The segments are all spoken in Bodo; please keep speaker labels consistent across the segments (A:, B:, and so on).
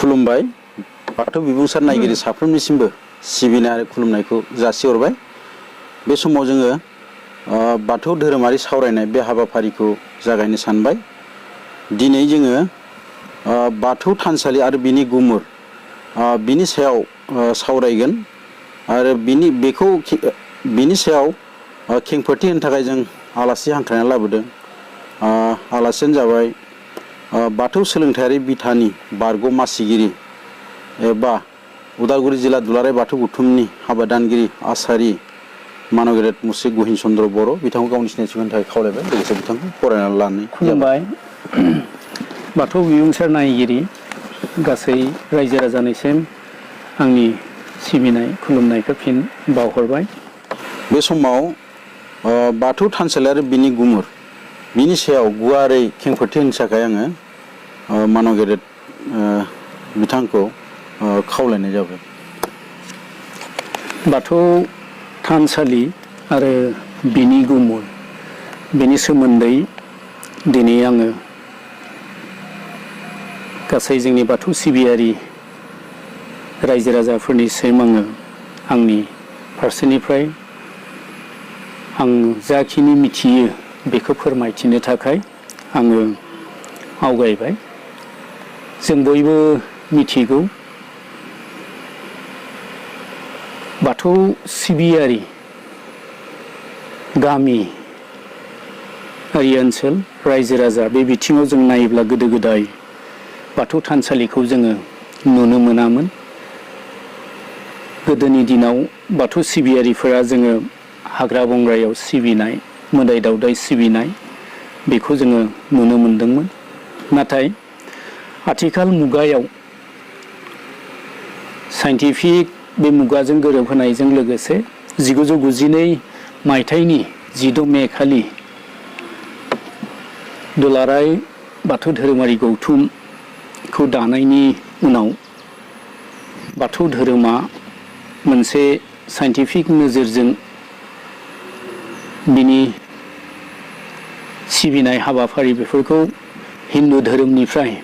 A: खुलुमबाय बाथौ बिबुंसार नायगिरि साफ्रोमनिसिमबो सिबिनाय आरो खुलुमनायखौ जासिहरबाय। बे समाव जोङो बाथौ धोरोमारि सावरायनाय बे हाबाफारिखौ जागायनो सानबाय। दिनै जोङो बाथौ थानसालि आरो बिनि गुमुर बिनि सायाव सावरायगोन आरो बिनि सायाव खेंफोरथि होनो थाखाय जों आलासि हांख्रायना लाबोदों। आलासियानो जाबाय बाथौ सोलोंथायारि बिथानि बारग' मासिगिरि एबा उदालगुरि जिल्ला दुलाराय बाथौ गौथुमनि हाबादानगिरि आसारि मानगेरेत मुस्रि गहिन चन्द्र बर' बिथांखौ गावनि सिनायथि होनो थाखाय खावलायबाय। लोगोसे बिथांखौ फरायनानै लानाय
B: खुलुमबाय। बाथौ बिबुंसार नायगिरि गासै रायजो राजानिसिम आंनि सिबिनाय खुलुमनायखौ फिन बावहरबाय।
A: बे समाव बाथौ थानसालि आरो बिनि गुमुर बिनि सायाव गुवारै खेंफोरथि होनो थाखाय आङो मानगेरेत बिथांखौ खावलायनाय जाबाय।
B: बाथौ थानसालि आरो बिनि गुमुर बेनि सोमोन्दै दिनै आङो गासै जोंनि बाथौ सिबियारि रायजो राजाफोरनिसिम आङो आंनि फारसेनिफ्राय आं जाखिनि मिथियो बेखौ फोरमायथिनो थाखाय आङो आवगायबाय। जों बयबो मिथिगौ बाथौ सिबियारि गामि ओनसोल रायजो राजा बे बिथिङाव जों नायोब्ला गोदो गोदाय बाथौ थानसालिखौ जोङो नुनो मोनामोन। गोदोनि दिनाव बाथौ सिबियारिफोरा जोङो हाग्रा बंग्रायाव सिबिनाय मोदाय दावदाय सिबिनाय बेखौ जोङो नुनो मोनदोंमोन। नाथाय आथिखाल मुगायाव साइन्टिफिक बे मुगाजों गोरोबहोनायजों लोगोसे 1992 मायथाइनि 16 मे खालि दुलाराय बाथौ धोरोमारि गौथुमखौ दानायनि उनाव बाथौ धोरोमा मोनसे साइन्टिफिक नोजोरजों बिनि सिबिनाय हाबाफारि बेफोरखौ हिन्दु धोरोमनिफ्राय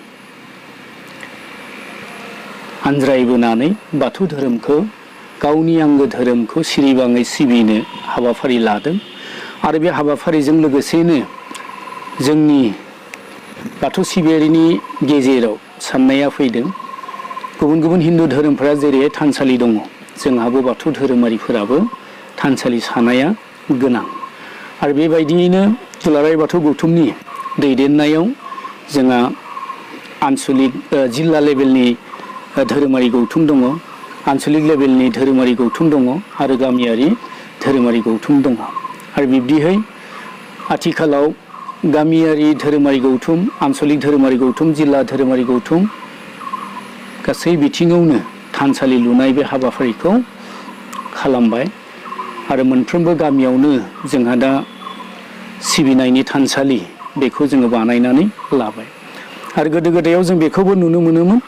B: आनज्रायबोनानै बाथौ धोरोमखौ गावनि आंगो धोरोमखौ सिरिबाङै सिबिनो हाबाफारि लादों। आरो बे हाबाफारिजों लोगोसेनो जोंनि बाथौ सिबियारिनि गेजेराव साननाया फैदों गुबुन गुबुन हिन्दु धोरोमफोरा जेरै थानसालि दङ जोंहाबो बाथौ धोरोमारिफोराबो थानसालि सानाया गोनां। आरो बेबायदियैनो दुलाराय बाथौ गौथुमनि दैदेननायाव जोंहा आनसलिक जिल्ला लेभेलनि धोरोमारि गौथुम दङ, आनसलिक लेभेलनि धोरोमारि गौथुम दङ आरो गामियारि धोरोमारि गौथुम दङ। आरो बिब्दिहै आथिखालाव गामियारि धोरोमारि गौथुम, आनसलिक धोरोमारि गौथुम, जिल्ला धोरोमारि गौथुम गासै बिथिङावनो थानसालि लुनाय बे हाबाफारिखौ खालामबाय। आरो मोनफ्रोमबो गामियावनो जोंहा दा सिबिनायनि थानसालि बेखौ जोङो बानायनानै लाबाय। आरो गोदो गोदायाव जों बेखौबो नुनो मोनोमोन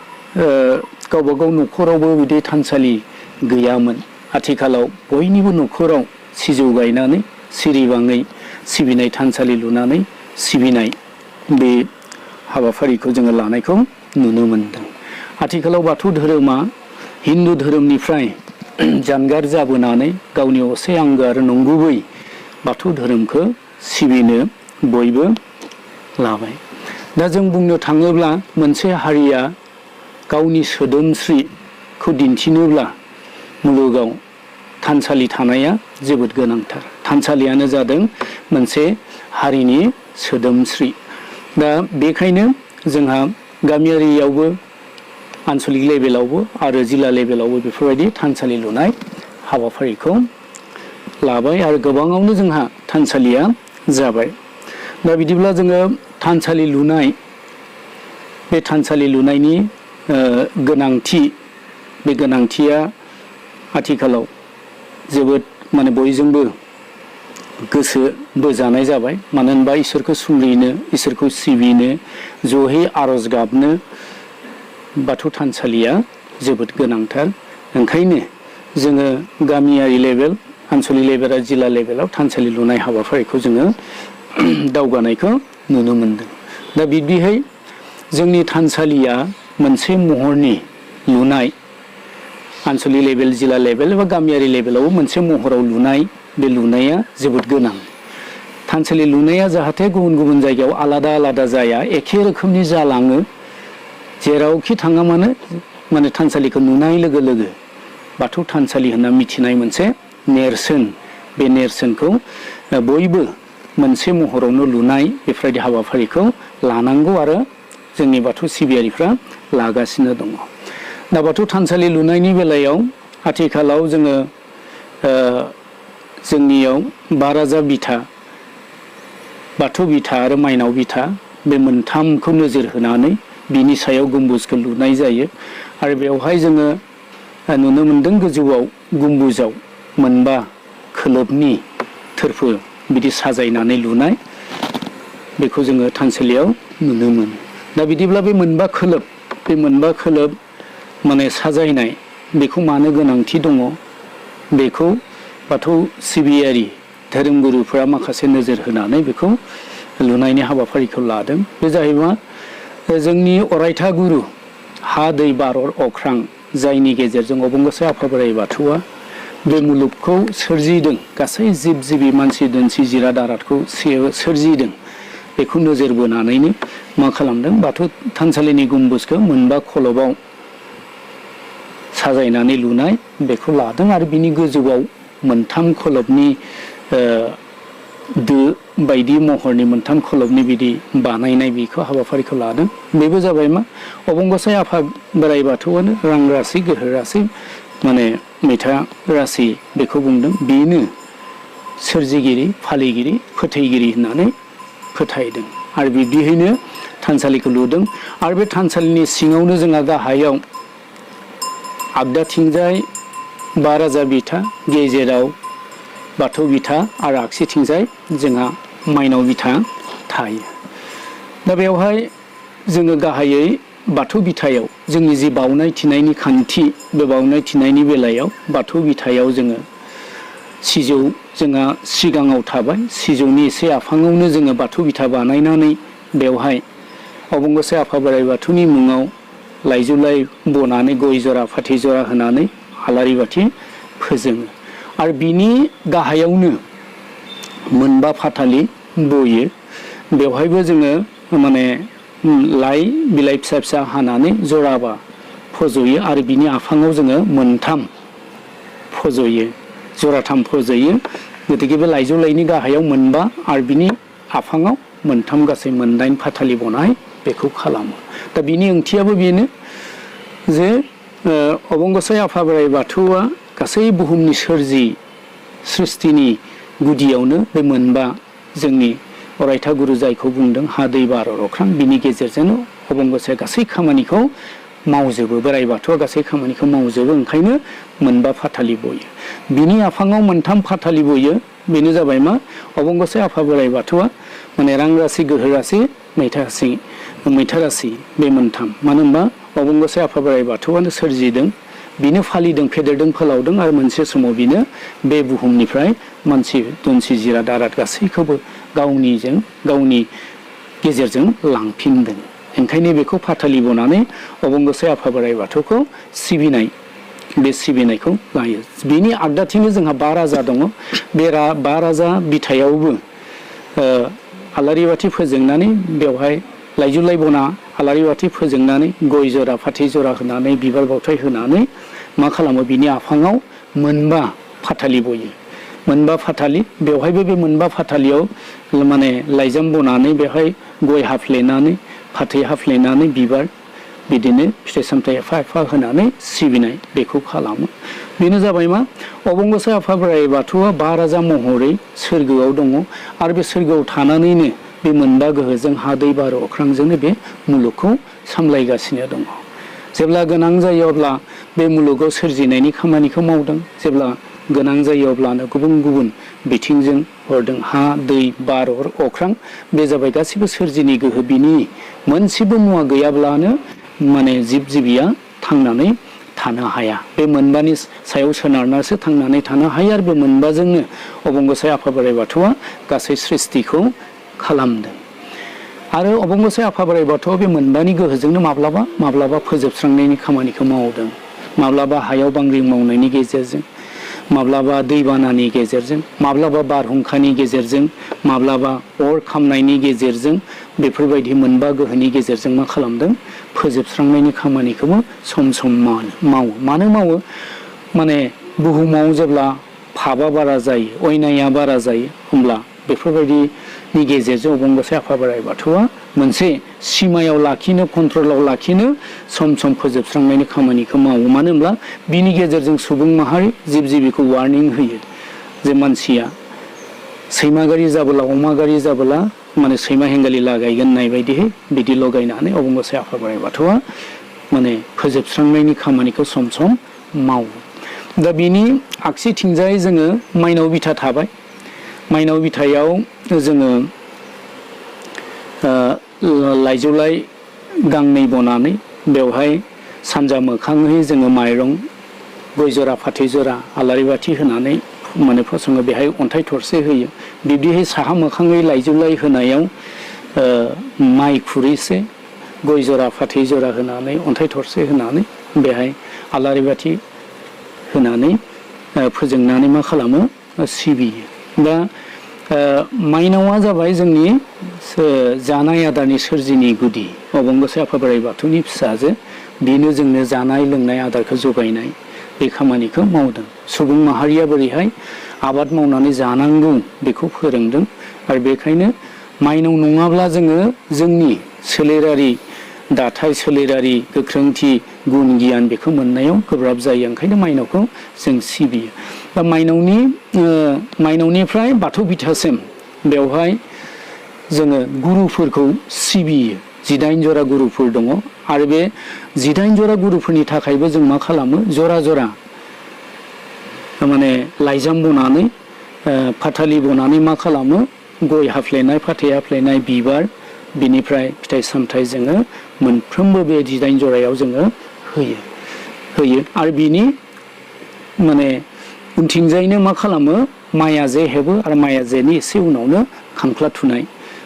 B: गावबा गाव न'खरावबो बिदि थानसालि गैयामोन। आथिखालाव बयनिबो न'खराव सिजौ गायनानै सिरिबाङै सिबिनाय थानसालि लुनानै सिबिनाय बे हाबाफारिखौ जोङो लानायखौ नुनो मोनदों। आथिखालाव बाथौ धोरोमा हिन्दु धोरोमनिफ्राय जानगार जाबोनानै गावनि असे आंगो आरो नंगुबै बाथौ धोरोमखौ सिबिनो बयबो लाबाय। दा जों बुंनो थाङोब्ला मोनसे हारिया गावनि सोदोमस्रिखौ दिन्थिनोब्ला मुलुगाव थानसालि थानाया जोबोद गोनांथार। थानसालियानो जादों मोनसे हारिनि सोदोमस्रि। दा बेखायनो जोंहा गामियारियावबो आनसलिक लेभेलावबो आरो जिल्ला लेभेलावबो बेफोरबायदि थानसालि लुनाय हाबाफारिखौ लाबाय आरो गोबाङावनो जोंहा थानसालिया जाबाय। दा बिदिब्ला जोङो थानसालि लुनाय बे थानसालि लुनायनि गोनांथि बे गोनांथिया आथिखालाव जोबोद बयजोंबो गोसो बोजानाय जाबाय। मानो होनबा इसोरखौ सुंग्रिनो, इसोरखौ सिबिनो, जयै आरज गाबनो बाथौ थानसालिया जोबोद गोनांथार। ओंखायनो जोङो गामियारि लेभेल, आनसलिक लेभेल आरो जिल्ला लेभेलाव थानसालि लुनाय हाबाफारिखौ जोङो दावगानायखौ नुनो मोनदों। दा बिब्दिहाय जोंनि थानसालिया मोनसे महरनि लुनाय आनसलिक लेभेल जिल्ला लेभेल एबा गामियारि लेभेलाव मोनसे महराव लुनाय बे लुनाया जोबोद गोनां थानसालि लुनाया जाहाथे गुबुन गुबुन जायगायाव आलादा आलादा जाया एखे रोखोमनि जालाङो जेरावखि थाङा माने थानसालिखौ नुनाय लोगो लोगो बाथौ थानसालि होनना मिथिनाय मोनसे नेरसोन बे नेरसोनखौ बयबो मोनसे महरावनो लुनाय बेफोरबायदि हाबाफारिखौ लानांगौ आरो जोंनि बाथौ सिबियारिफ्रा लागासिनो दङ दा बाथौ थानसालि लुनायनि बेलायाव आथिखालाव जोङो जोंनियाव 12 बिथा बाथौ बिथा आरो माइनाव बिथा बे मोनथामखौ नोजोर होनानै बिनि सायाव गम्बुजखौ लुनाय जायो आरो बेवहाय जोङो नुनो मोनदों गोजौआव गम्बुजाव मोनबा खोलोबनि थोरफो बिदि साजायनानै लुनाय बेखौ जोङो थानसालियाव नुनो मोनो दा बिदिब्ला बे मोनबा खोलोब माने साजायनाय बेखौ मानो गोनांथि दङ बेखौ बाथौ सिबियारि धोरोमगुरुफोरा माखासे नोजोर होनानै बेखौ लुनायनि हाबाफारिखौ लादों बे जाहैबाय जोंनि अरायथा गुरु हा दै बार अख्रां जायनि गेजेरजों अबंगसाय आफा बोराइ बाथौआ बे मुलुगखौ सोरजिदों गासै जिब जिबि मानसि दुमसि जिराद आरादखौ सोरजिदों बेखौ नोजोर बोनानैनो मा खालामदों बाथौ थानसालिनि गम्बुजखौ मोनबा खलबाव साजायनानै लुनाय बेखौ लादों आरो बिनि गोजौआव मोनथाम खलबनि दो बायदि महरनि मोनथाम खलबनि बिदि बानायनाय बेखौ हाबाफारिखौ लादों बेबो जाबाय मा अबंगसाय आफा बोराइ बाथौआनो रां राशि गोहो राशि माने मैथा राशि बेखौ बुंदों बेनो सोरजिगिरि फालिगिरि फोथैगिरि होननानै फोथायदों आरो बिब्दियैनो थानसालिखौ लुदों आरो बे थानसालिनि सिङावनो जोंहा गाहायाव आगदाथिंजाय 12 बिथा गेजेराव बाथौ बिथा आरो आगसिथिंजाय जोंहा माइनाव बिथा थायो दा बेवहाय जोङो गाहायै बाथौ बिथायाव जोंनि जि बावनाय थिनायनि खान्थि बे बावनाय थिनायनि बेलायाव बाथौ बिथायाव जोङो सिजौ जोंहा सिगाङाव थाबाय सिजौनि एसे आफाङावनो जोङो बाथौ बिथा बानायनानै बेवहाय अबंगसाय आफा बोराइ बाथौनि मुङाव लाइजौलाइ बनानै गय जरा फाथै जरा होनानै आलारि बाथि फोजोङो आरो बिनि गाहायावनो मोनबा फाथालि बयो बेवहायबो जोङो माने लाइ बिलाइ फिसा फिसा हानानै जराबा फज'यो आरो बिनि आफाङाव जोङो मोनथाम फज'यो जराथाम फज'यो गतिके बे लाइजौ लाइनि गाहायाव मोनबा आरो बिनि आफाङाव मोनथाम गासै 9 फाथालि बनाय बेखौ खालामो दा बिनि ओंथियाबो बेनो जे अबंगसाय आफा बोराइ बाथौआ गासै बुहुमनि सृष्टिनि गुदियावनो बे मोनबा जोंनि अरायथा गुरु जायखौ बुंदों हा दै बार अख्रां बिनि गेजेरजोंनो अबंगसाया गासै खामानिखौ मावजोबो बोराइ बाथौआ गासै खामानिखौ मावजोबो ओंखायनो मोनबा फाथालि बयो बिनि आफाङाव मोनथाम फाथालि बयो बेनो जाबाय मा अबंगसाय आफा बोराइ बाथौआ माने रां राशि गोहो राशि मैथा राशि बे मोनथाम मानो होनबा अबंगसाय आफा बोराइ बाथौआनो सोरजिदों बिनो फालिदों फेदेरदों फोलावदों आरो मोनसे समाव बिनो बे बुहुमनिफ्राय मानसि दुमसि जिराद आराद गासैखौबो गावनि गेजेरजों लांफिनदों ओंखायनो बेखौ फाथालि बनानै अबंगसाय आफा बोराइ बाथौखौ बे सिबिनायखौ लायो बिनि आगदाथिंनो जोंहा 12 राजा दङ बे 12 राजा बिथायावबो आलारि बाथि फोजोंनानै बेवहाय लाइजौ लाइ बना आलारि बाथि फोजोंनानै गय जरा फाथै जरा होनानै बिबार बावथाय होनानै मा खालामो बिनि आफाङाव मोनबा फाथालि बयो मोनबा फाथालि बेवहायबो बे मोनबा फाथालियाव माने लाइजाम बनानै बेवहाय गय हाफ्लेनानै फाथै हाफ्लेनानै बिबार बिदिनो फिथाइ सामथाइ एफा एफा होनानै सिबिनाय बेखौ खालामो बेनो जाबाय मा अबंगसाय आफा बोराइ बाथौआ 12 राजा महरै सोरगोआव दङ आरो बे सोरगोआव थानानैनो बे मोनबा गोहोजों हा दै बार अख्रांजोंनो बे मुलुगखौ सामलायगासिनो दङ जेब्ला गोनां जायो अब्ला बे मुलुगाव सोरजिनायनि खामानिखौ मावदों जेब्ला गोनां जायो अब्लानो गुबुन गुबुन बिथिंजों हरदों हा दै बार अख्रां बे जाबाय गासिबो सोरजिनि गोहो बिनि मोनसेबो मुवा गैयाब्लानो माने जिब जिबिया थांनानै थानो हाया बे मोनबानि सायाव सोनारनासो थांनानै थानो हायो आरो बे मोनबाजोंनो अबंगसाय आफा बोराइ बाथौआ गासै सृष्टिखौ खालामदों आरो अबंगसाय आफा बोराइ बाथौआ बे मोनबानि गोहोजोंनो माब्लाबा फोजोबस्रांनायनि खामानिखौ मावदों, माब्लाबा हायाव बांग्रिं मावनायनि गेजेरजों, माब्लाबा दैबानानि गेजेरजों, माब्लाबा बारहुंखानि गेजेरजों, माब्लाबा अर खामनायनि गेजेरजों, बेफोरबायदि मोनबा गोहोनि गेजेरजों मा खालामदों, फोजोबस्रांनायनि खामानिखौबो सम सम मावो। मानो मावो? माने बुहुमाव जेब्ला पापा बारा जायो, अयनाया बारा जायो, होमब्ला बेफोरबायदिनि गेजेरजों अबंगसाय आफा बोराइ बाथौआ मोनसे सिमायाव लाखिनो, कन्ट्रलाव लाखिनो सम सम फोजोबस्रांनायनि खामानिखौ मावो। मानो होनब्ला बिनि गेजेरजों सुबुं माहारि जिब जिबिखौ वार्निं होयो जे मानसिया सैमा गारि जाबोला, अमा गारि जाबोला माने सैमा हेंगालि लागायगोन होननाय बायदिहै बिदि लगायनानै अबंगसाय आफा बोराइ बाथौआ माने फोजोबस्रांनायनि खामानिखौ सम सम मावो। दा बिनि आगसिथिंजाय जोङो माइनाव बिथा थाबाय। माइनाव बिथायाव जोङो लाइजौलाइ गांनै बनानै बेवहाय सानजा मोखाङै जोङो माइरं, गय जरा, फाथै जरा, आलारि बाथि होनानै माने फसङो, बेहाय अन्थाइ थरसे होयो। बिब्दिहाय साहा मोखाङै लाइजौलाइ होनायाव माइ खुरैसे, गय जरा, फाथै जरा होनानै, अन्थाइ थरसे होनानै बेहाय आलारि बाथि होनानै फोजोंनानै मा खालामो, सिबियो। दा माइनावा जाबाय जोंनि जानाय आदारनि सोरजिनि गुदि, अबंगसाय आफा बोराइ बाथौनि फिसाजो। बेनो जोंनो जानाय लोंनाय आदारखौ जगायनाय बे खामानिखौ मावदों। सुबुं माहारिया बोरैहाय आबाद मावनानै जानांगौ बेखौ फोरोंदों। आरो बेखायनो माइनाव नङाब्ला जोङो जोंनि सोलेरारि दाथाय, सोलेरारि गोख्रोंथि, गुन गियान बेखौ मोननायाव गोब्राब जायो। ओंखायनो माइनावखौ जों सिबियो। दा माइनावनिफ्राय बाथौ बिथासिम बेवहाय जोङो गुरुफोरखौ सिबियो। 18 जरा गुरुफोर दङ। आरो बे 18 जरा गुरुफोरनि थाखायबो जों मा खालामो, जरा जरा माने लाइजाम बनानै, फाथालि बनानै मा खालामो, गय हाफ्लेनाय, फाथै हाफ्लेनाय, बिबार, बिनिफ्राय फिथाइ सामथाइ जोङो मोनफ्रोमबो बे 18 जरायाव जोङो होयो। आरो बिनि माने उनथिंजायनो मा खालामो, माया जे हेबो आरो माया जेनि एसे उनावनो खांख्ला थुनाय,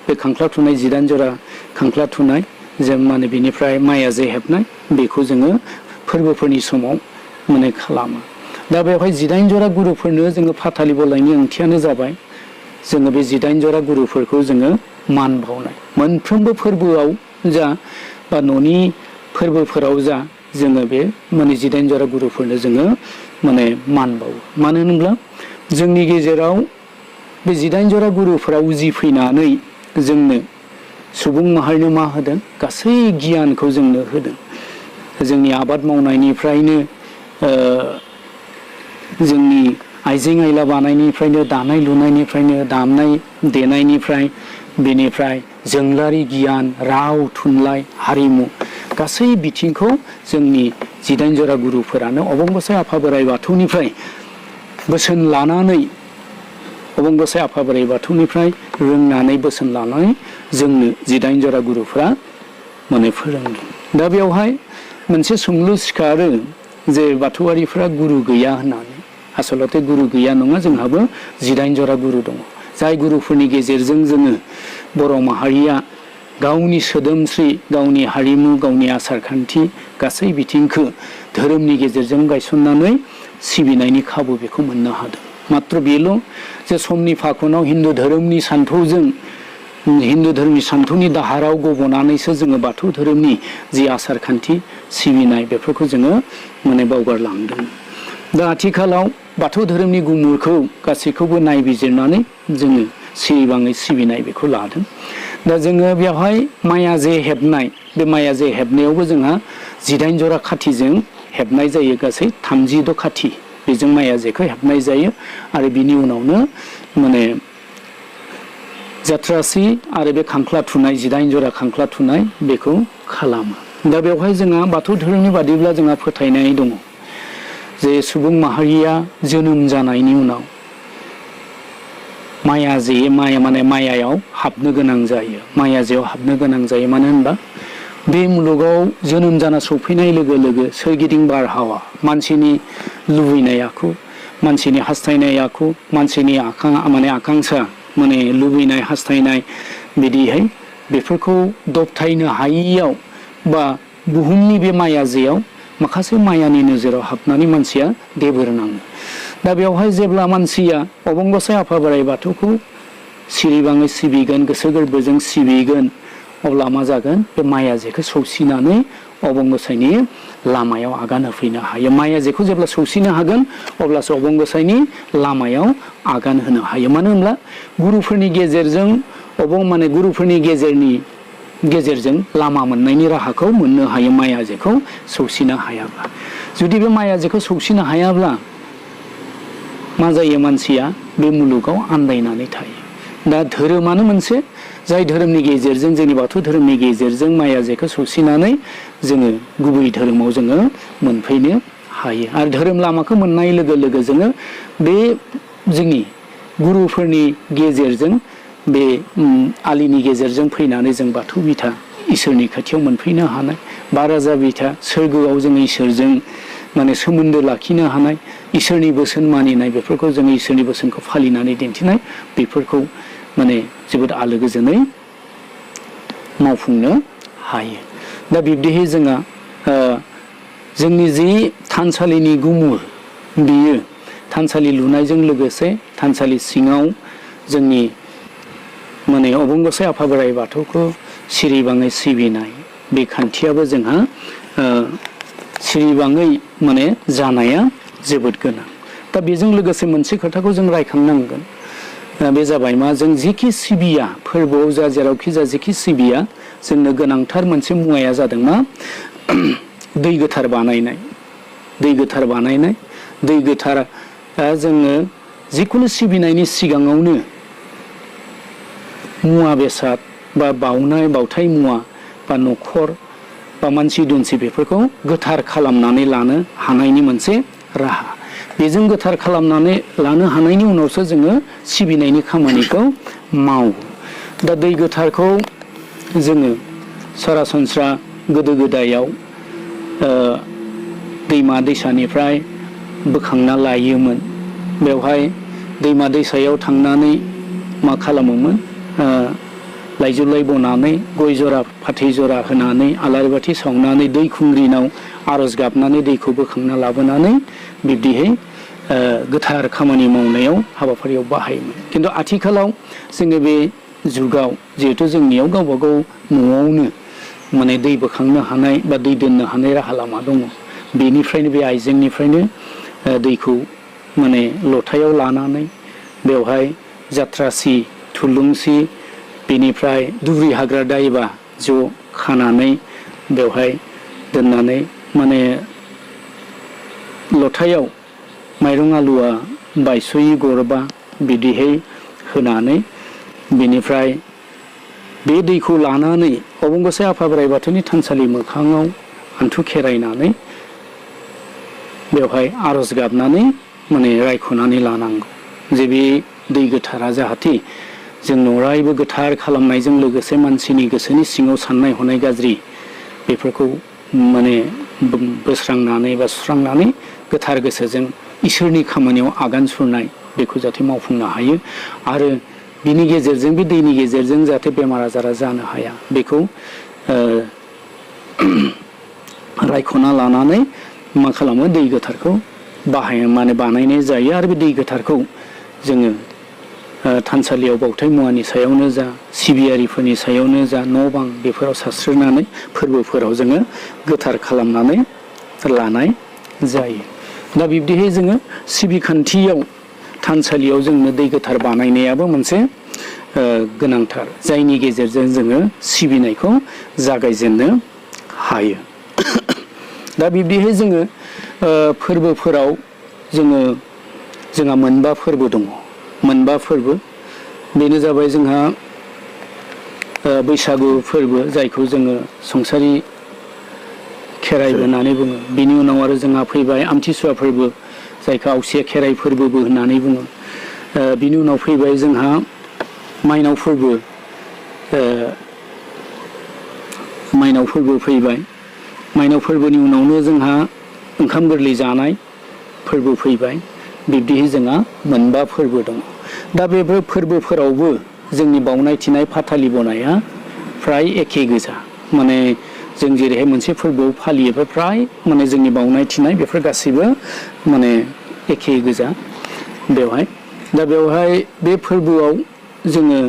B: बे खांख्ला थुनाय 18 जरा खांख्ला थुनाय जों माने बिनिफ्राय माया जे हेबनाय बेखौ जोङो फोरबोफोरनि समाव माने खालामो। दा बेवहाय 18 जरा गुरुफोरनो जोङो फाथालि बनायनि ओंथियानो जाबाय जोङो बे 18 जरा गुरुफोरखौ जोङो मान बावनाय। मोनफ्रोमबो फोरबोआव जा बा न'नि फोरबोफोराव जा जोङो बे माने 18 जरा गुरुफोरनो जोङो माने मान बावो। मानो होनोब्ला जोंनि गेजेराव बे 18 जरा गुरुफोरा उजिफैनानै जोंनो सुबुं माहारिनो मा होदों, गासै गियानखौ जोंनो होदों। जोंनि आबाद मावनायनिफ्रायनो जोंनि आइजें आइला बानायनिफ्रायनो, दानाय लुनायनिफ्रायनो, दामनाय देनायनिफ्राय, बेनिफ्राय जोंलारि गियान, राव, थुनलाइ, हारिमु गासै बिथिंखौ जोंनि 18 जरा गुरुफोरानो अबंगसाय आफा बोराइ बाथौनिफ्राय बोसोन लानानै, अबंगसाय आफा बोराइ बाथौनिफ्राय रोंनानै बोसोन लानानै जोंनो 18 जरा गुरुफ्रा माने फोरोंदों। दा बेवहाय मोनसे सोंलु सिखारो जे बाथौआरिफ्रा गुरु गैया होननानै। आसलते गुरु गैया नङा, जोंहाबो 18 जरा गुरु दङ। जाय गुरुफोरनि गेजेरजों जोङो बर' माहारिया गावनि सोदोमस्रि, गावनि हारिमु, गावनि आसार खान्थि गासै बिथिंखौ धोरोमनि गेजेरजों गायसननानै सिबिनायनि खाबु बेखौ मोननो हादों। मात्र बेल' जे समनि फाखनाव हिन्दु धोरोमनि सान्थौजों, हिन्दु धोरोमनि सान्थौनि दाहाराव गब'नानैसो जोङो बाथौ धोरोमनि जि आसार खान्थि सिबिनाय बेफोरखौ जोङो माने बावगारलांदों। दा आथिखालाव बाथौ धोरोमनि गुमुरखौ गासैखौबो नायबिजिरनानै जोङो सिरिबाङै सिबिनाय बेखौ लादों। दा जोङो बेवहाय माया जे हेबनाय, बे माया जे हेबनायावबो जोंहा 18 जरा खाथिजों हेबनाय जायो। गासै 32 खाथि बेजों माया जेखौ हेबनाय जायो। आरो बिनि उनावनो माने जाथ्रासि आरो बे खांख्ला थुनाय, 18 जरा खांख्ला थुनाय बेखौ खालामो। दा बेवहाय जोंहा बाथौ धोरोमनि बादिब्ला जोंहा फोथायनाय दङ जे सुबुं माहारिया जोनोम जानायनि उनाव मायायाव हाबनो गोनां जायो, माया जेयाव हाबनो गोनां जायो। मानो होनबा बे मुलुगाव जोनोम जाना सफैनाय लोगो लोगो सोरगिदिं बारहावा, मानसिनि लुबैनाय आखु, मानसिनि हास्थायनाय आखु, मानसिनि आकांक्षा माने लुबैनाय हास्थायनाय बिदिहाय बेफोरखौ दबथायनो हायियाव बा बुहुमनि बे मायाजेयाव माखासे मायानि नोजोराव हाबनानै मानसिया देबोरनाङो। दा बेवहाय जेब्ला मानसिया अबंगसाय आफा बोराइ बाथौखौ सिरिबाङै सिबिगोन, गोसो गोरबोजों सिबिगोन, अब्ला मा जागोन? बे मायाजेखौ सौसिनानै अबंगसायनि लामायाव आगान होफैनो हायो। मायाजेखौ जेब्ला सौसिनो हागोन अब्लासो अबंगसायनि लामायाव आगान होनो हायो। मानो होनब्ला गुरुफोरनि गेजेरजों गुरुफोरनि गेजेरजों लामा मोननायनि राहाखौ मोननो हायो मायाजेखौ सौसिनो हायाब्ला। जुदि बे मायाजेखौ सौसिनो हायाब्ला मा जायो? मानसिया बे मुलुगाव आन्दायनानै थायो। दा धोरोमानो मोनसे जाय धोरोमनि गेजेरजों, जोंनि बाथौ धोरोमनि गेजेरजों मायाजेखौ सौसिनानै जोङो गुबै धोरोमाव जोङो मोनफैनो हायो। आरो धोरोम लामाखौ मोननाय लोगो लोगो जोङो बे जोंनि गुरुफोरनि गेजेरजों बे आलिनि गेजेरजों फैनानै जों बाथौ बिथा इसोरनि खाथियाव मोनफैनो हानाय, बा राजा बिथा सोरगोआव जोङो इसोरजों सोमोन्दो लाखिनो हानाय, इसोरनि बोसोन मानिनाय, बेफोरखौ जोङो इसोरनि बोसोनखौ फालिनानै दिन्थिनाय, बेफोरखौ जोबोद आलो गोजोनै मावफुंनो हायो। दा बिब्दिहै जोंहा जोंनि जि थानसालिनि गुमुर, बियो थानसालि लुनायजों लोगोसे थानसालि सिङाव जोंनि अबंगसाय आफा बोराइ बाथौखौ सिरिबाङै सिबिनाय, बे खान्थियाबो जोंहा सिरिबाङै जानाया जोबोद गोनां। दा बेजों लोगोसे मोनसे खोथाखौ जों रायखांनांगोन, बे जाबाय मा? जों जिखि सिबिया, फोरबोआव जा जेरावखि जा जिखि सिबिया, जोंनो गोनांथार मोनसे मुवाया जादों मा? दै गोथार बानायनाय। दै गोथार बानायनाय, दै गोथारा जोङो जिखुनु सिबिनायनि सिगाङावनो मुवा बेसाद बा बावथाय मुवा बा न'खर बा मानसि दुमसि बेफोरखौ गोथार खालामनानै लानो हानायनि मोनसे राहा। बेजों गोथार खालामनानै लानो हानायनि उनावसो जोङो सिबिनायनि खामानिखौ मावो। दा दै गोथारखौ जोङो सरासनस्रा गोदो गोदायाव दैमा दैसानिफ्राय बोखांना लायोमोन। बेवहाय दैमा दैसायाव थांनानै मा खालामोमोन? लाइजौ लाइ बनानै, गय जरा फाथै जरा होनानै, आलारि बाथि सावनानै, दै खुंग्रिनाव आर'ज गाबनानै दैखौ बोखांना लाबोनानै बिब्दिहै गोथार खामानि मावनायाव हाबाफारियाव बाहायोमोन। खिन्थु आथिखालाव जोङो बे जुगाव जिहेथु जोंनियाव गावबा गाव न'आवनो दै बोखांनो हानाय बा दै दोननो हानाय राहा लामा दङ। बेनिफ्रायनो, बे आइजेंनिफ्रायनो दैखौ लथायाव लानानै बेवहाय जाथ्रासि, थुलुंसि, बेनिफ्राय दुब्रि हाग्रा दायोबा ज' खानानै बेवहाय दोननानै लथायाव माइरं आलुवा बायस'यि गरबा बिदिहै होनानै, बेनिफ्राय बे दैखौ लानानै अबंगसाय आफा बोराइ बाथौनि थानसालि मोखाङाव हान्थु खेरायनानै बेवहाय आर'ज गाबनानै रायख'नानै लानांगौ जे बे दै गोथारा जाहाथे जों अरायबो गोथार खालामनायजों लोगोसे मानसिनि गोसोनि सिङाव साननाय हनाय गाज्रि बेफोरखौ बोस्रांनानै बा सुस्रांनानै गोथार गोसोजों इसोरनि खामानियाव आगान सुरनाय, बेखौ जाहाथे मावफुंनो हायो। आरो बिनि गेजेरजों, बे दैनि गेजेरजों जाहाथे बेमार आजारा जानो हाया, बेखौ रायख'ना लानानै मा खालामो? दै गोथारखौ बानायनाय जायो। आरो बे दै गोथारखौ जोङो थानसालियाव बावथाय मुवानि सायावनो जा, सिबियारिफोरनि सायावनो जा, न' बां बेफोराव सारस्रोनानै फोरबोफोराव जोङो गोथार खालामनानै लानाय जायो। दा बिब्दिहै जोङो सिबिखान्थियाव थानसालियाव जोंनो दै गोथार बानायनायाबो मोनसे गोनांथार, जायनि गेजेरजों जोङो सिबिनायखौ जागायजेननो हायो। दा बिब्दिहै जोङो फोरबोफोराव जोंहा मोनबा फोरबो दङ। मोनबा फोरबो, बेनो जाबाय जोंहा बैसागु फोरबो, जायखौ जोङो संसारि खेराइ होननानै बुङो। बिनि उनाव आरो जोंहा फैबाय आमथिसुवा फोरबो, जायखौ आवसिया खेराइ फोरबोबो होननानै बुङो। बिनि उनाव फैबाय जोंहा माइनाव फोरबो फैबाय। माइनाव फोरबोनि उनावनो जोंहा ओंखाम गोरलै जानाय फोरबो फैबाय। बिब्दिहै जोंहा मोनबा फोरबो दङ। दा बे फोरबोफोरावबो जोंनि बावनाय थिनाय फाथालि बनाया फ्राय एखे गोजा माने जों जेरैहाय मोनसे फोरबोआव फालियोबा फ्राय माने जोंनि बावनाय थिनाय बेफोर गासैबो माने एखे गोजा बेवहाय दा बेवहाय बे फोरबोआव जोङो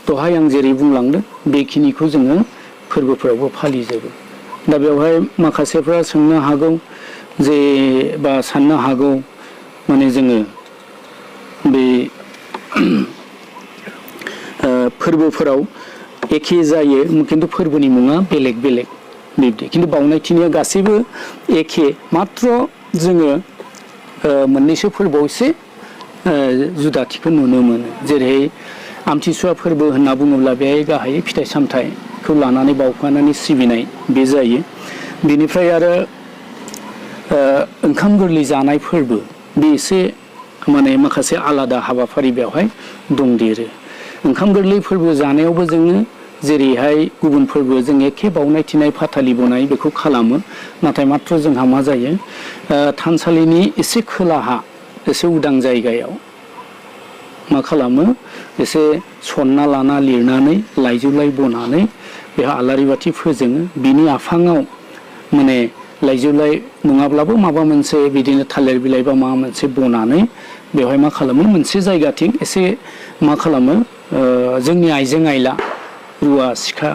B: दहाय आं जेरै बुंलांदों बेखिनिखौ जोङो फोरबोफोरावबो फालिजोबो दा बेवहाय माखासेफ्रा सोंनो हागौ जे बा साननो हागौ माने जोङो बे फोरबोफोराव एखे जायो खिन्थु फोरबोनि मुङा बेलेग बेलेग बिब्दि खिन्थु बावनाय थिनाया गासैबो एखे मात्र जोङो मोननैसो फोरबोआव एसे जुदाथिखौ नुनो मोनो जेरैहाय आमथिसुवा फोरबो होनना बुङोब्ला बेहाय गाहायै फिथाइ सामथाइखौ लानानै बावफानानै सिबिनाय बे जायो बेनिफ्राय आरो ओंखाम गोरलै जानाय फोरबो बे एसे माने माखासे आलादा हाबाफारि बेवहाय दंदेरो ओंखाम गोरलै फोरबो जानायावबो जोङो जेरैहाय गुबुन फोरबो जों एखे बावनाय थिनाय फाथालि बनाय बेखौ खालामो नाथाय मात्र जोंहा मा जायो थानसालिनि एसे खोलाहा एसे उदां जायगायाव मा खालामो एसे सनना लाना लिरनानै लाइजौलाय बनानै बेहा आलारि बाथि फोजोङो बिनि आफाङाव माने लाइजौलाय नङाब्लाबो माबा मोनसे बिदिनो थालिर बिलाइ बा माबा मोनसे बनानै बेवहाय मा खालामो मोनसे जायगाथिं एसे मा खालामो जोंनि आइजें आइला रुवा सिखा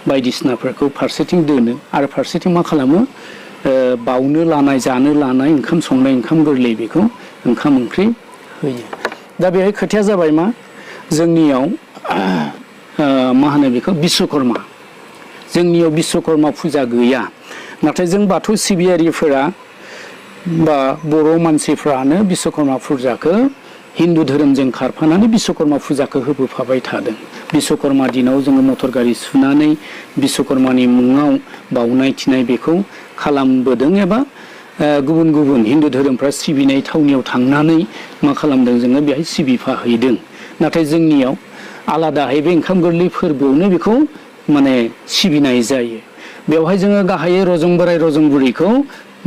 B: बायदिसिनाफोरखौ फारसेथिं दोनो आरो फारसेथिं मा खालामो बावनो लानाय जानो लानाय ओंखाम संनाय ओंखाम गोरलै बेखौ ओंखाम ओंख्रि होयो दा बेहाय खोथाया जाबाय मा जोंनियाव मा होनो बेखौ बिश्वकर्मा जोंनियाव बिश्वकर्मा फुजा गैया नाथाय जों बाथौ सिबियारिफोरा बा बर' मानसिफ्रानो बिश्वकर्मा फुजाखौ हिन्दु धोरोमजों खारफानानै बिश्वकर्मा फुजाखौ होबोफाबाय थादों बिश्वकर्मा दिनाव जोङो मटर गारि सुनानै बिश्वकर्मानि मुङाव बावनाय थिनाय बेखौ खालामबोदों एबा गुबुन गुबुन हिन्दु धोरोमफ्रा सिबिनाय थावनियाव थांनानै मा खालामदों जोङो बेहाय सिबिफाहैदों नाथाय जोंनियाव आलादाहाय बे ओंखाम गोरलै फोरबोआवनो बेखौ माने सिबिनाय जायो बेवहाय जोङो गाहायै रजं बोराइ रजं बुरैखौ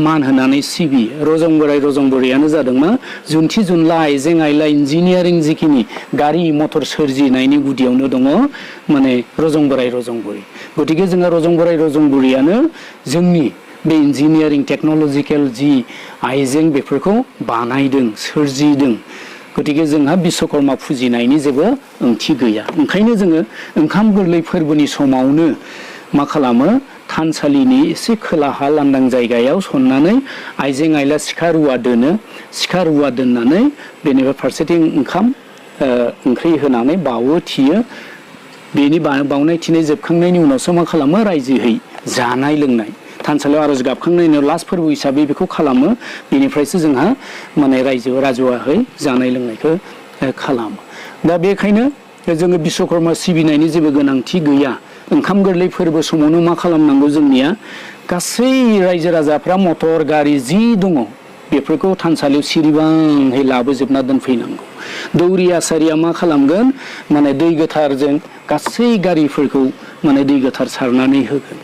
B: मान होनानै सिबियो रजं बोराइ रजं बुरैयानो जादों मा जुन्थि जुनला आइजें आइला इन्जिनियारिं जिखिनि गारि मटर सोरजिनायनि गुदियावनो दङ माने रजं बोराइ रजं बुरै गतिके जोङो रजं बोराइ रजं बुरैयानो जोंनि बे इन्जिनियारिं टेक्न'लजिकेल जि आइजें बेफोरखौ बानायदों सोरजिदों गतिके जोंहा बिश्वकर्मा फुजिनायनि जेबो ओंथि गैया ओंखायनो जोङो ओंखाम गोरलै फोरबोनि समावनो मा खालामो थानसालिनि एसे खोलाहा लांदां जायगायाव सननानै आइजें आइला सिखा रुवा दोनो सिखा रुवा दोननानै बेनिफ्राय फारसेथिं ओंखाम ओंख्रि होनानै बावो थियो बेनि बावनाय थिनाय जोबखांनायनि उनावसो मा खालामो रायजोहै जानाय लोंनाय थानसालियाव आरज गाबखांनायनि उनाव लास्ट फोरबो हिसाबै बेखौ खालामो बेनिफ्रायसो जोंहा माने रायजो राजवाहै जानाय लोंनायखौ खालामो दा बेखायनो जोङो बिश्वकर्मा सिबिनायनि जेबो गोनांथि गैया ओंखाम गोरलै फोरबो समावनो मा खालामनांगौ जोंनिया गासै रायजो राजाफ्रा मटर गारि जि दङ बेफोरखौ थानसालियाव सिरिबाङै लाबोजोबना दोनफैनांगौ दौरि आसारिया मा खालामगोन माने दै गोथारजों गासै गारिफोरखौ माने दै गोथार सारनानै होगोन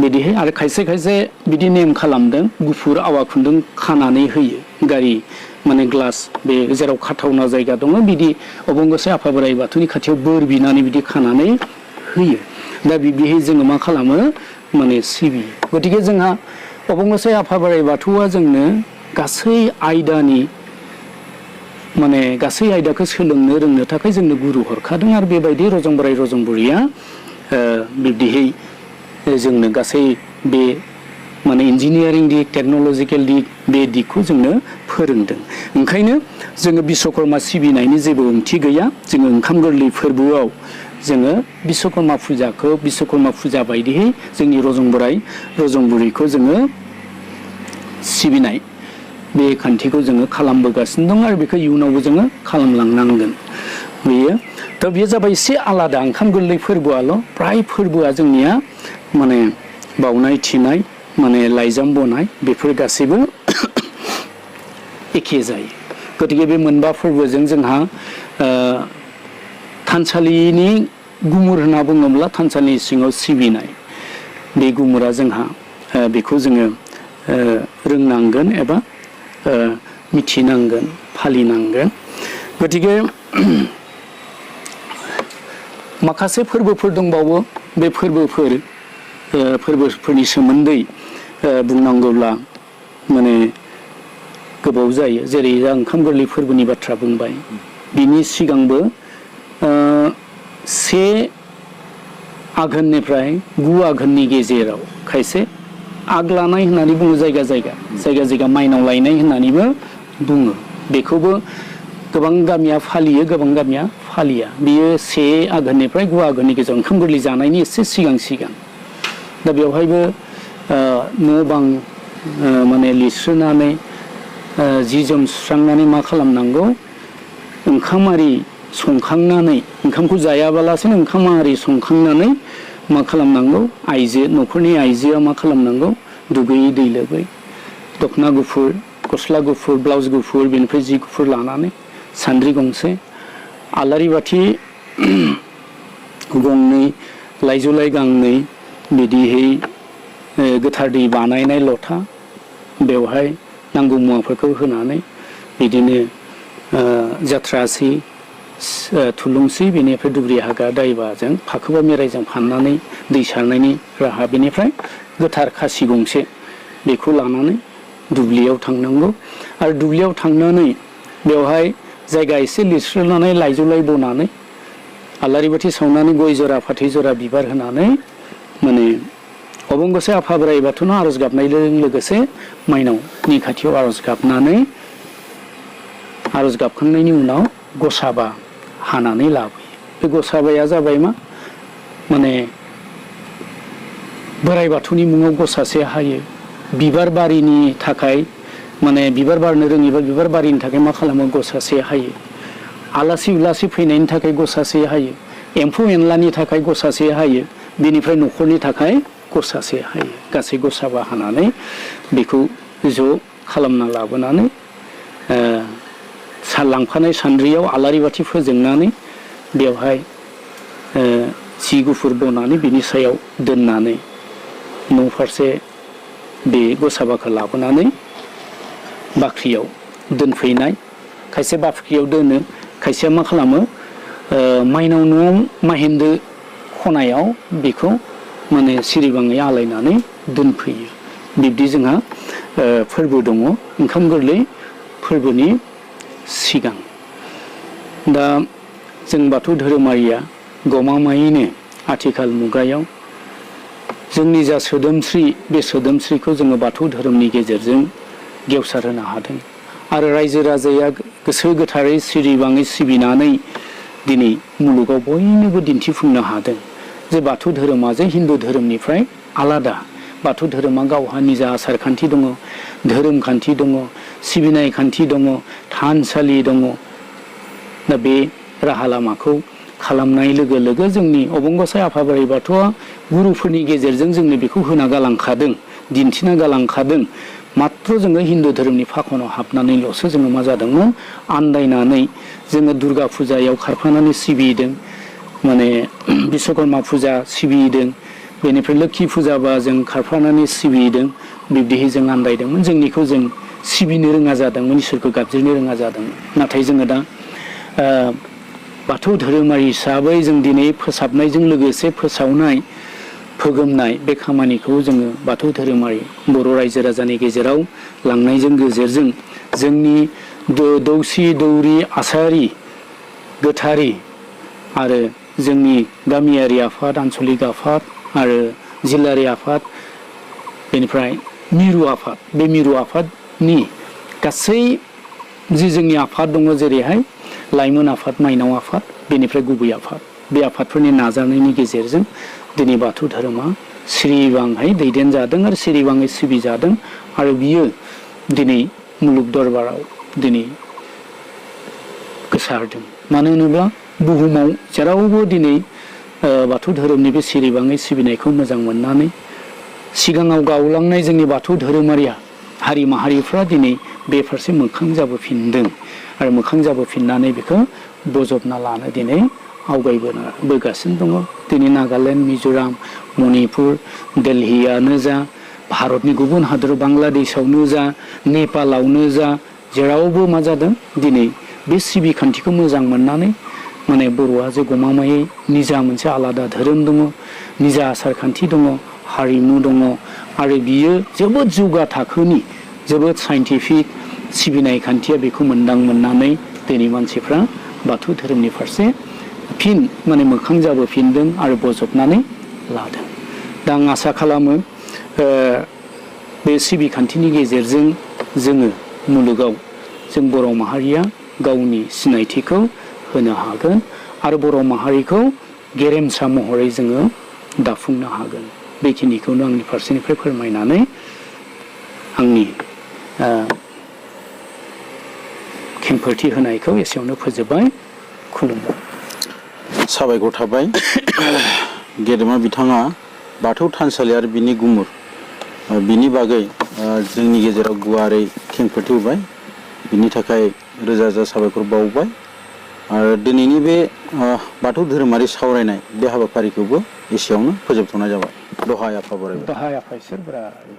B: बिदिहाय आरो खायसे खायसे बिदि नेम खालामदों गुफुर आवा खुन्दुं खानानै होयो गारि माने ग्लास बे जेराव खाथावना जायगा दङ बिदि अबंगसे आफा बोराइ बाथौनि खाथियाव बोर बिनानै बिदि खानानै होयो दा बिदिहाय जोङो मा खालामो माने सिबियो गतिके जोंहा अबंगसे आफा बोराइ बाथौआ जोंनो गासै आयदानि माने गासै आयदाखौ सोलोंनो रोंनो थाखाय जोंनो गुरु हरखादों आरो बेबायदि रजं बोराइ रजं बुरैया बिब्दिहै जोंनो गासै बे माने इन्जिनियारिं दिग टेक्न'लजिकेल दिग बे दिगखौ जोंनो फोरोंदों ओंखायनो जोङो बिश्वकर्मा सिबिनायनि जेबो ओंथि गैया जोङो ओंखाम गोरलै फोरबोआव जोङो बिश्वकर्मा फुजाखौ बिश्वकर्मा फुजा बायदियै जोंनि रजं बोराइ रजं बुरैखौ जोङो सिबिनाय बे खान्थिखौ जोङो खालामबोगासिनो दं आरो बेखौ इयुनावबो जोङो खालामलांनांगोन बेयो दा बेयो जाबाय एसे आलादा ओंखाम गोरलै फोरबोआल' फ्राय फोरबोआ जोंनिया माने बावनाय थिनाय माने लाइजाम बनाय बेफोर गासैबो एखे जायो गतिके बे मोनबा फोरबोजों जोंहा थानसालिनि गुमुर होनना बुङोब्ला थानसालिनि सिङाव सिबिनाय बे गुमुरा जोंहा बेखौ जोङो रोंनांगोन एबा मिथिनांगोन फालिनांगोन गतिके माखासे फोरबोफोर दंबावो बे फोरबोफोरनि सोमोन्दै बुंनांगौब्ला माने गोबाव जायो। जेरै दा ओंखाम गोरलै फोरबोनि बाथ्रा बुंबाय, बिनि सिगांबो 1 आघोननिफ्राय 9 आघोननि गेजेराव खायसे आग लानाय होननानै बुङो, जायगा जायगा माइनाव लायनाय होननानैबो बुङो। बेखौबो गोबां गामिया फालियो, गोबां गामिया फालिया। बियो 1 आघोननिफ्राय 9 आघोननि गेजेराव ओंखाम गोरलै जानायनि एसे सिगां दा बेवहायबो न' बां माने लिरस्रोनानै जि जोम सुस्रांनानै मा खालामनांगौ, ओंखाम आरि संखांनानै, ओंखामखौ जायाबालासिनो ओंखाम आरि संखांनानै मा खालामनांगौ, न'खरनि आइजोआ मा खालामनांगौ, दुगैयै दै लोबै दख'ना गुफुर, गस्ला गुफुर, ब्लाउस गुफुर, बेनिफ्राय जि गुफुर लानानै सान्द्रि गंसे, आलारि बाथि गंनै, लाइजौलाइ गांनै, बिदिहै गोथार दै बानायनाय लथा, बेवहाय नांगौ मुवाफोरखौ होनानै बिदिनो जाथ्रासि, थुलुंसि, बेनिफ्राय दुब्रि हाग्रा दायबाजों फाखोबा मेराइजों फाननानै दै सारनायनि राहा, बेनिफ्राय गोथार खासि गंसे बेखौ लानानै दुब्लियाव थांनांगौ। आरो दुब्लियाव थांनानै बेवहाय जायगा एसे लिरस्रोनानै लाइजौलाइ बनानै आलारि बाथि सावनानै गय जरा, फाथै जरा, बिबार होनानै माने अबंगसे आफा बोराइ बाथौनाव आर'ज गाबनायजों लोगोसे माइनावनि खाथियाव आर'ज गाबनानै, आर'ज गाबखांनायनि उनाव गसाबा हानानै लाबोयो। बे गसाबाया जाबाय मा, माने बोराइ बाथौनि मुङाव गसासे हायो। बिबार बारिनि थाखाय माने बिबार बारनो रोङिबा बिबार बारिनि थाखाय मा खालामो, गसासे हायो। आलासि उलासि फैनायनि थाखाय गसासे हायो। एम्फौ एनलानि थाखाय गसासे हायो। बेनिफ्राय न'खरनि थाखाय गसासे हायो। गासै गसाबा हानानै बेखौ ज' खालामना लाबोनानै लांफानाय सान्द्रियाव आलारि बाथि फोजोंनानै बेवहाय जि गुफुर बनानै बिनि सायाव दोननानै न' फारसे बे गसाबाखौ लाबोनानै बाख्रियाव दोनफैनाय, खायसे बाख्रियाव दोनो, खायसेया मा खालामो, माइनाव न'आव माहेन्दो खनायाव बेखौ माने सिरिबाङै आलायनानै दोनफैयो। बिब्दि जोंहा फोरबो दङ ओंखाम गोरलै फोरबोनि सिगां। दा जों बाथौ धोरोमारिया गमामायैनो आथिखाल मुगायाव जोंनि जा सोदोमस्रि, बे सोदोमस्रिखौ जोङो बाथौ धोरोमनि गेजेरजों गेवसार होनो हादों। आरो रायजो राजाया गोसो गोथारै सिरिबाङै सिबिनानै दिनै मुलुगाव बयनोबो दिन्थिफुंनो हादों जे बाथौ धोरोमा जे हिन्दु धोरोमनिफ्राय आलादा। बाथौ धोरोमा गावहा निजा आसार खान्थि दङ, धोरोम खान्थि दङ, सिबिनाय खान्थि दङ, थानसालि दङ। दा बे राहा लामाखौ खालामनाय लोगो लोगो जोंनि अबंगसाय आफा बोराइ बाथौआ गुरुफोरनि गेजेरजों जोंनो बेखौ होना गालांखादों, दिन्थिना गालांखादों। मात्र जोङो हिन्दु धोरोमनि फाखनाव हाबनानैल'सो जोङो मा जादोंमोन, आन्दायनानै जोङो दुर्गा फुजायाव खारफानानै सिबिदों, माने बिश्वकर्मा फुजा सिबिदों, बेनिफ्राय लोखि फुजाबा जों खारफानानै सिबिदों। बिब्दिहै जों आन्दायदोंमोन, जोंनिखौ जों सिबिनो रोङा जादोंमोन, इसोरखौ गाबज्रिनो रोङा जादोंमोन। नाथाय जोङो दा बाथौ धोरोमारि हिसाबै जों दिनै फोसाबनायजों लोगोसे फोसावनाय, फोगोमनाय बे खामानिखौ जोङो बाथौ धोरोमारि बर' रायजो राजानि गेजेराव लांनायजों गेजेरजों जोंनि दौसि दौरि आसारि गोथारि आरो जोंनि गामियारि आफाद, आन्सलिक आफाद आरो जिल्लायारि आफाद, बेनिफ्राय मिरु आफाद, बे मिरु आफादनि गासै जि जोंनि आफाद दङ, जेरैहाय लाइमोन आफाद, माइनाव आफाद, बेनिफ्राय गुबै आफाद, बे आफादफोरनि नाजानायनि गेजेरजों दिनै बाथौ धोरोमा सिरिबाङै दैदेनजादों आरो सिरिबाङै सिबिजादों। आरो बियो दिनै मुलुग दरबाराव दिनै गोसारदों। मानो होनोब्ला बुहुमाव जेरावबो दिनै बाथौ धोरोमनि बे सिरिबाङै सिबिनायखौ मोजां मोननानै सिगाङाव गावलांनाय जोंनि बाथौ धोरोमारि हारि माहारिफ्रा दिनै बे फारसे मोखां जाबोफिनदों। आरो मोखां जाबोफिननानै बेखौ बजबना लानो दिनै आवगायबोगासिनो दङ। दिनै नागालेण्ड, मिज'राम, मणिपुर, दिल्लीयानो जा, भारतनि गुबुन हादर बांलादेशआवनो जा, नेपालावनो जा, जेरावबो मा जादों, दिनै बे सिबिखान्थिखौ मोजां मोननानै माने बर'आ जे गमामायै निजा मोनसे आलादा धोरोम दङ, निजा आसारखान्थि दङ, हारिमु दङ आरो बियो जोबोद जौगा थाखोनि जोबोद साइन्टिफिक सिबिनाय खान्थिया बेखौ मोनदांमोननानै दिनै मानसिफ्रा बाथौ धोरोमनि फारसे फिन माने मोखां जाबोफिनदों आरो बजबनानै लादों। दा आं आसा खालामो बे सिबिखान्थिनि गेजेरजों जोङो मुलुगाव जों बर' माहारिया गावनि सिनायथिखौ होनो हागोन आरो बर' माहारिखौ गेरेमसा महरै जोङो दाफुंनो हागोन। बेखिनिखौनो आंनि फारसेनिफ्राय फोरमायनानै आंनि खेंफोरथि होनायखौ एसेयावनो फोजोबबाय। खुलुमबाय।
A: साबायखर थाबाय। गेदेमा बिथाङा बाथौ थानसालि आरो बिनि गुमुर बिनि बागै जोंनि गेजेराव गुवारै खेंफोरथि होबाय। बिनि थाखाय रोजा रोजा साबायखर बावबाय। आरो दिनैनि बे बाथौ धोरोमारि सावरायनाय बे हाबाफारिखौबो एसेयावनो फोजोबथ'नाय जाबाय। दहाय आफा बोराइ बाथौ।
B: दहाय आफा इसोर बोराइ